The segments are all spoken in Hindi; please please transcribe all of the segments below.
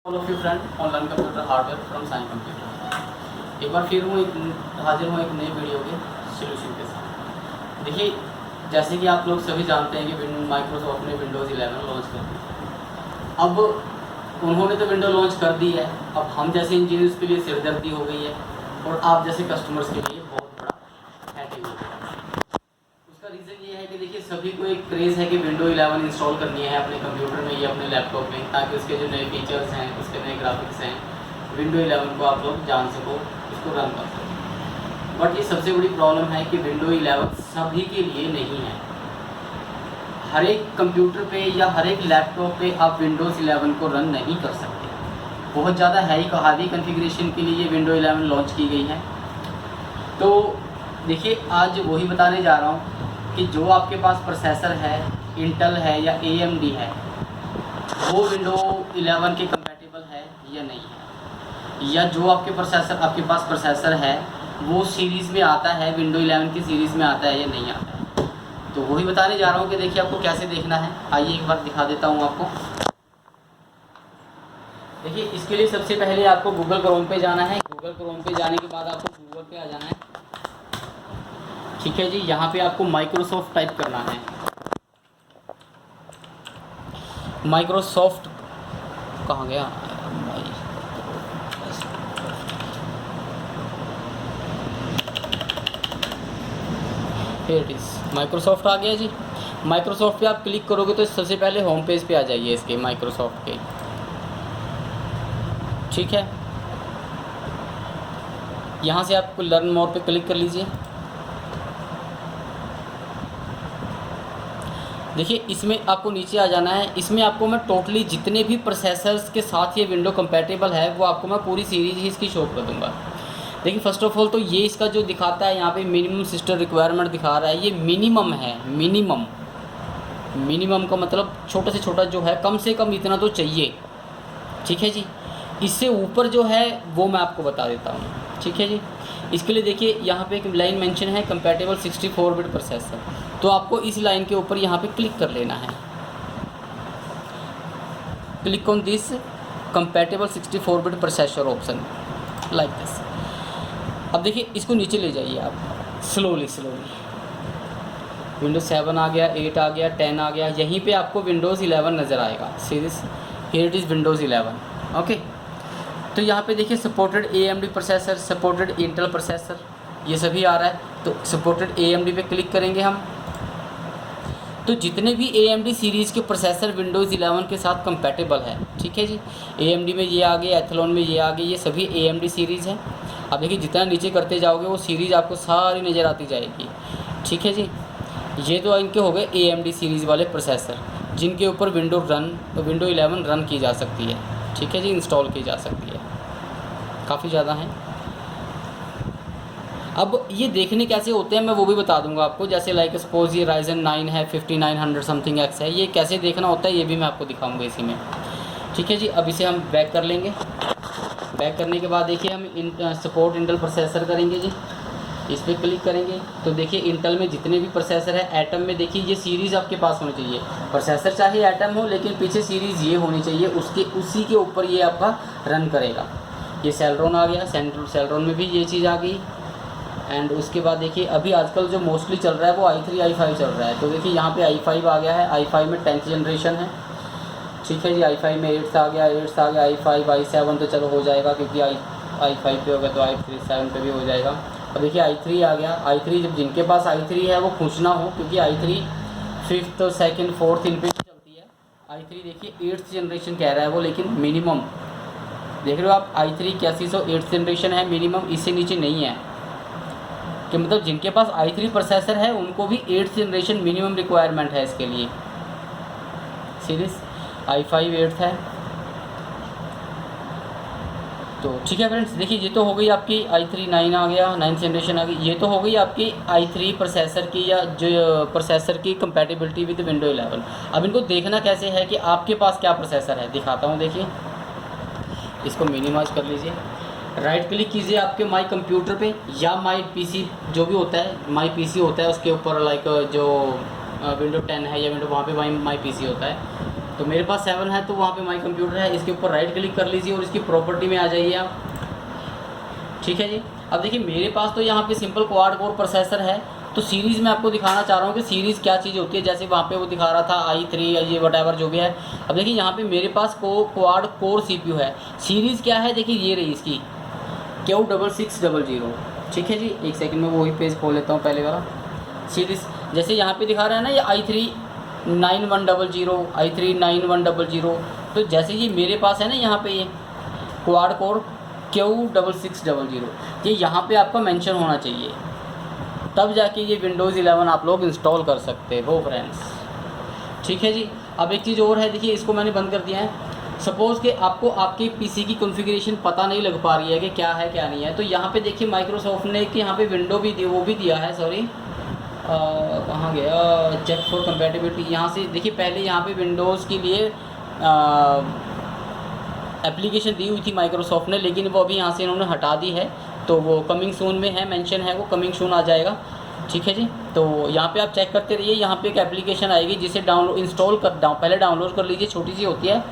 All of you friend online computer hardware from sign computer. एक बार फिर हाजिर हूँ एक नई वीडियो के सोल्यूशन के साथ। देखिए, जैसे कि आप लोग सभी जानते हैं कि माइक्रोसॉफ्ट ने विंडोज़ 11 लॉन्च कर दी। अब उन्होंने तो विंडो लॉन्च कर दी है, अब हम जैसे इंजीनियर्स के लिए सिरदर्दी हो गई है और आप जैसे कस्टमर्स के लिए बहुत बड़ा हेडेक हो गया है। उसका रीज़न ये है कि देखिए, सभी को एक क्रेज़ है कि विंडो 11 इंस्टॉल करनी है अपने कंप्यूटर में या अपने लैपटॉप में, ताकि उसके जो नए फीचर्स हैं, उसके नए ग्राफिक्स हैं, विंडो 11 को आप लोग जान सको, उसको रन कर सको। बट ये सबसे बड़ी प्रॉब्लम है कि विंडो 11 सभी के लिए नहीं है। हर एक कंप्यूटर पे या हर एक लैपटॉप पे आप विंडोज़ 11 को रन नहीं कर सकते। बहुत ज़्यादा हैवी कॉन्फ़िगरेशन के लिए विंडो 11 लॉन्च की गई है। तो देखिए, आज वही बताने जा रहा हूँ कि जो आपके पास प्रोसेसर है, इंटेल है या AMD है, वो विंडो 11 के कंपैटिबल है या नहीं है, या जो आपके पास प्रोसेसर है वो सीरीज़ में आता है, विंडो 11 की सीरीज़ में आता है या नहीं आता है। तो वही बताने जा रहा हूँ कि देखिए आपको कैसे देखना है। आइए एक बार दिखा देता हूँ आपको। देखिए, इसके लिए सबसे पहले आपको गूगल क्रोम पे जाना है। गूगल क्रोम पे जाने के बाद आपको गूगल पे आ जाना है। ठीक है जी, यहाँ पे आपको माइक्रोसॉफ्ट टाइप करना है। माइक्रोसॉफ्ट कहाँ गया? माइक्रोसॉफ्ट आ गया जी। माइक्रोसॉफ्ट पे आप क्लिक करोगे तो सबसे पहले होम पेज पे आ जाइए इसके, माइक्रोसॉफ्ट के। ठीक है, यहाँ से आपको लर्न मोर पे क्लिक कर लीजिए। देखिए, इसमें आपको नीचे आ जाना है। इसमें आपको मैं टोटली जितने भी प्रोसेसर्स के साथ ये विंडो कंपैटिबल है वो आपको मैं पूरी सीरीज ही इसकी शो कर दूंगा। देखिए, फर्स्ट ऑफ ऑल तो ये इसका जो दिखाता है यहाँ पे मिनिमम सिस्टम रिक्वायरमेंट दिखा रहा है, ये मिनिमम है। मिनिमम का मतलब छोटा से छोटा जो है, कम से कम इतना तो चाहिए। ठीक है जी, इससे ऊपर जो है वो मैं आपको बता देता हूँ। ठीक है जी, इसके लिए देखिए यहाँ पे एक लाइन मेंशन है, कंपैटिबल 64 बिट प्रोसेसर। तो आपको इस लाइन के ऊपर यहाँ पे क्लिक कर लेना है। Click on this compatible 64 bit processor option, like this. अब देखिए, इसको नीचे ले जाइए आप स्लोली। विंडोज़ 7 आ गया, 8 आ गया, 10 आ गया। यहीं पे आपको विंडोज़ 11 नज़र आएगा। Series here it is Windows 11। Okay, तो यहाँ पे देखिए supported AMD processor, supported Intel processor, ये सभी आ रहा है। तो सपोर्टेड AMD पे क्लिक करेंगे हम। तो जितने भी AMD सीरीज़ के प्रोसेसर विंडोज़ 11 के साथ कंपैटिबल है। ठीक है जी, AMD में ये आ गए, एथलॉन में ये आ गए, ये सभी AMD सीरीज़ हैं। अब देखिए, जितना नीचे करते जाओगे वो सीरीज़ आपको सारी नज़र आती जाएगी। ठीक है जी, ये तो इनके हो गए AMD सीरीज़ वाले प्रोसेसर, जिनके ऊपर विंडो 11 रन की जा सकती है। ठीक है जी, इंस्टॉल की जा सकती है। काफ़ी ज़्यादा हैं। अब ये देखने कैसे होते हैं मैं वो भी बता दूंगा आपको। जैसे लाइक सपोज ये Ryzen 9 है, 5900 समथिंग X है, ये कैसे देखना होता है ये भी मैं आपको दिखाऊंगा इसी में। ठीक है जी, अब इसे हम बैक कर लेंगे। बैक करने के बाद देखिए हम सपोर्ट इंटेल प्रोसेसर करेंगे जी। इस पर क्लिक करेंगे तो देखिए इंटेल में जितने भी प्रोसेसर है, एटम में देखिए ये सीरीज़ आपके पास होनी चाहिए। प्रोसेसर चाहे एटम हो, लेकिन पीछे सीरीज़ ये होनी चाहिए, उसी के ऊपर ये आपका रन करेगा। ये सेलरॉन आ गया, सेलरॉन में भी ये चीज़ आ गई। एंड उसके बाद देखिए अभी आजकल जो मोस्टली चल रहा है वो i3 i5 चल रहा है। तो देखिए यहाँ पे i5 आ गया है, i5 में 10th जनरेशन है। ठीक है जी, i5 में 8th आ गया, i5 i7 तो चलो हो जाएगा, क्योंकि i5 पे होगा तो i3 7 पे भी हो जाएगा। अब देखिए i3 आ गया। i3 जब जिनके पास i3 है वो खुश ना हो, क्योंकि i3 5th 2nd 4th इन पे चलती है। i3 देखिए 8th जनरेशन कह रहा है वो, लेकिन मिनिमम देख रहे हो आप, i3 8100 8th जनरेशन है मिनिमम, इससे नीचे नहीं है। कि मतलब जिनके पास i3 प्रोसेसर है उनको भी 8th जनरेशन मिनिमम रिक्वायरमेंट है इसके लिए। सीरीज i5 8th है। तो ठीक है फ्रेंड्स, देखिए ये तो हो गई आपकी i3 9 आ गया, 9th जनरेशन आ गई। ये तो हो गई आपकी i3 प्रोसेसर की या जो प्रोसेसर की कंपैटिबिलिटी विद विंडो 11। अब इनको देखना कैसे है कि आपके पास क्या प्रोसेसर है, दिखाता हूँ। देखिए, इसको मिनिमाइज कर लीजिए, राइट क्लिक कीजिए आपके माई कंप्यूटर पे या माई PC, जो भी होता है माई PC होता है उसके ऊपर, लाइक जो विंडो 10 है या विंडो, वहाँ पे माई PC होता है। तो मेरे पास 7 है, तो वहाँ पे माई कंप्यूटर है, इसके ऊपर राइट क्लिक कर लीजिए और इसकी प्रॉपर्टी में आ जाइए आप। ठीक है जी। अब देखिए मेरे पास तो यहाँ पे सिंपल क्वाड कोर प्रोसेसर है, तो सीरीज़ में आपको दिखाना चाह रहा हूँ कि सीरीज़ क्या चीज़ होती है। जैसे वहाँ पे वो दिखा रहा था i3 ये वटेवर जो भी है। अब देखिए यहाँ पे मेरे पास क्वाड कोर CPU है। सीरीज़ क्या है, देखिए ये रही इसकी Q6600। ठीक है जी, एक सेकंड में वही पेज खोल लेता हूँ पहले वाला। सीरीज़ जैसे यहाँ पे दिखा रहा है ना, ये i3 9100, i3 9100। तो जैसे ये मेरे पास है ना यहाँ पे ये क्वाड कोर Q6600, ये यहाँ पे आपका मेंशन होना चाहिए, तब जाके ये विंडोज़ 11 आप लोग इंस्टॉल कर सकते हो फ्रेंड्स। ठीक है जी। अब एक चीज़ और है, देखिए इसको मैंने बंद कर दिया है। सपोज़ कि आपको आपके पीसी की कॉन्फ़िगरेशन पता नहीं लग पा रही है कि क्या है क्या नहीं है, तो यहाँ पे देखिए माइक्रोसॉफ्ट ने कि यहाँ पे विंडो भी वो भी दिया है, सॉरी कहाँ गया, चेक फॉर कंपैटिबिलिटी। यहाँ से देखिए पहले यहाँ पे विंडोज़ के लिए एप्लीकेशन दी हुई थी माइक्रोसॉफ्ट ने, लेकिन वो अभी यहाँ से इन्होंने हटा दी है, तो वो कमिंग सून में है, मेंशन है, वो कमिंग सून आ जाएगा। ठीक है जी। तो यहाँ पे आप चेक करते रहिए, यहाँ पे एक एप्लीकेशन आएगी जिसे पहले डाउनलोड कर लीजिए, छोटी सी होती है,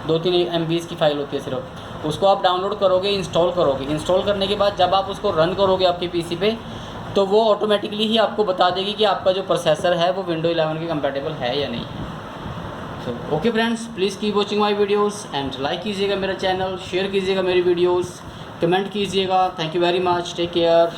2-3 MB की फ़ाइल होती है सिर्फ, उसको आप डाउनलोड करोगे, इंस्टॉल करोगे। इंस्टॉल करने के बाद जब आप उसको रन करोगे आपके पीसी पे, तो वो ऑटोमेटिकली ही आपको बता देगी कि आपका जो प्रोसेसर है वो विंडो 11 के कंपैटिबल है या नहीं है। तो okay friends, please keep watching my videos and like कीजिएगा मेरा चैनल, शेयर कीजिएगा मेरी वीडियोस, कमेंट कीजिएगा। Thank you very much, take care.